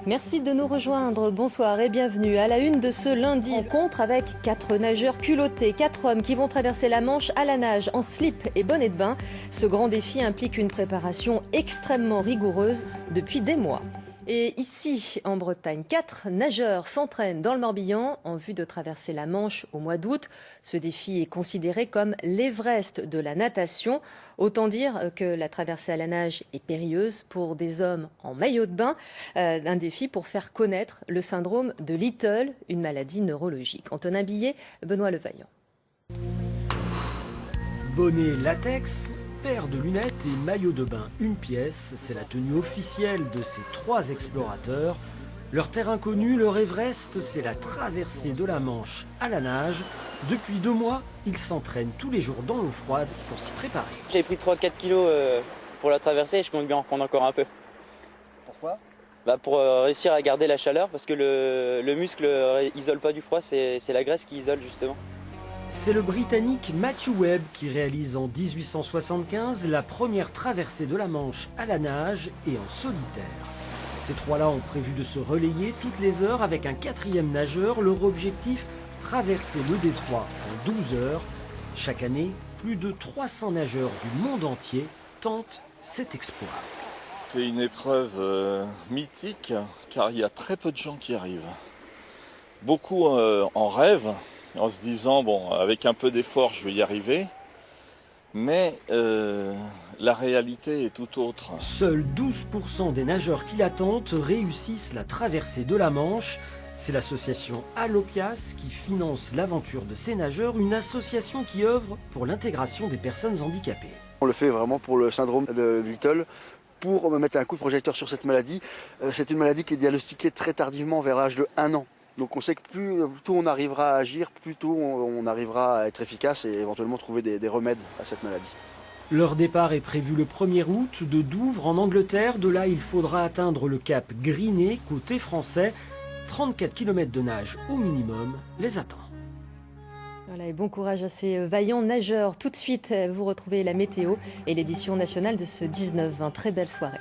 Merci de nous rejoindre. Bonsoir et bienvenue à la une de ce lundi. Rencontre avec 4 nageurs culottés, 4 hommes qui vont traverser la Manche à la nage en slip et bonnet de bain. Ce grand défi implique une préparation extrêmement rigoureuse depuis des mois. Et ici, en Bretagne, 4 nageurs s'entraînent dans le Morbihan en vue de traverser la Manche au mois d'août. Ce défi est considéré comme l'Everest de la natation. Autant dire que la traversée à la nage est périlleuse pour des hommes en maillot de bain. Un défi pour faire connaître le syndrome de Little, une maladie neurologique. Antonin Billet, Benoît Levaillant. Bonnet latex, paire de lunettes et maillot de bain une pièce, c'est la tenue officielle de ces 3 explorateurs. Leur terre inconnue, leur Everest, c'est la traversée de la Manche à la nage. Depuis 2 mois, ils s'entraînent tous les jours dans l'eau froide pour s'y préparer. J'ai pris 3-4 kilos pour la traversée et je compte bien en prendre encore un peu. Pourquoi ? Pour réussir à garder la chaleur, parce que le muscle isole pas du froid, c'est la graisse qui isole justement. C'est le Britannique Matthew Webb qui réalise en 1875 la première traversée de la Manche à la nage et en solitaire. Ces 3-là ont prévu de se relayer toutes les heures avec un 4e nageur. Leur objectif, traverser le détroit en 12 heures. Chaque année, plus de 300 nageurs du monde entier tentent cet exploit. C'est une épreuve mythique car il y a très peu de gens qui arrivent. Beaucoup en rêvent en se disant bon, avec un peu d'effort je vais y arriver, mais la réalité est tout autre. Seuls 12% des nageurs qui la tentent réussissent la traversée de la Manche. C'est l'association Allopias qui finance l'aventure de ces nageurs, une association qui œuvre pour l'intégration des personnes handicapées. On le fait vraiment pour le syndrome de Little, pour mettre un coup de projecteur sur cette maladie. C'est une maladie qui est diagnostiquée très tardivement, vers l'âge de 1 an. Donc on sait que plus tôt on arrivera à agir, plus tôt on arrivera à être efficace et éventuellement trouver des remèdes à cette maladie. Leur départ est prévu le 1er août de Douvres en Angleterre. De là, il faudra atteindre le cap Griné, côté français. 34 km de nage au minimum les attend. Voilà, et bon courage à ces vaillants nageurs. Tout de suite, vous retrouvez la météo et l'édition nationale de ce 19-20. Très belle soirée.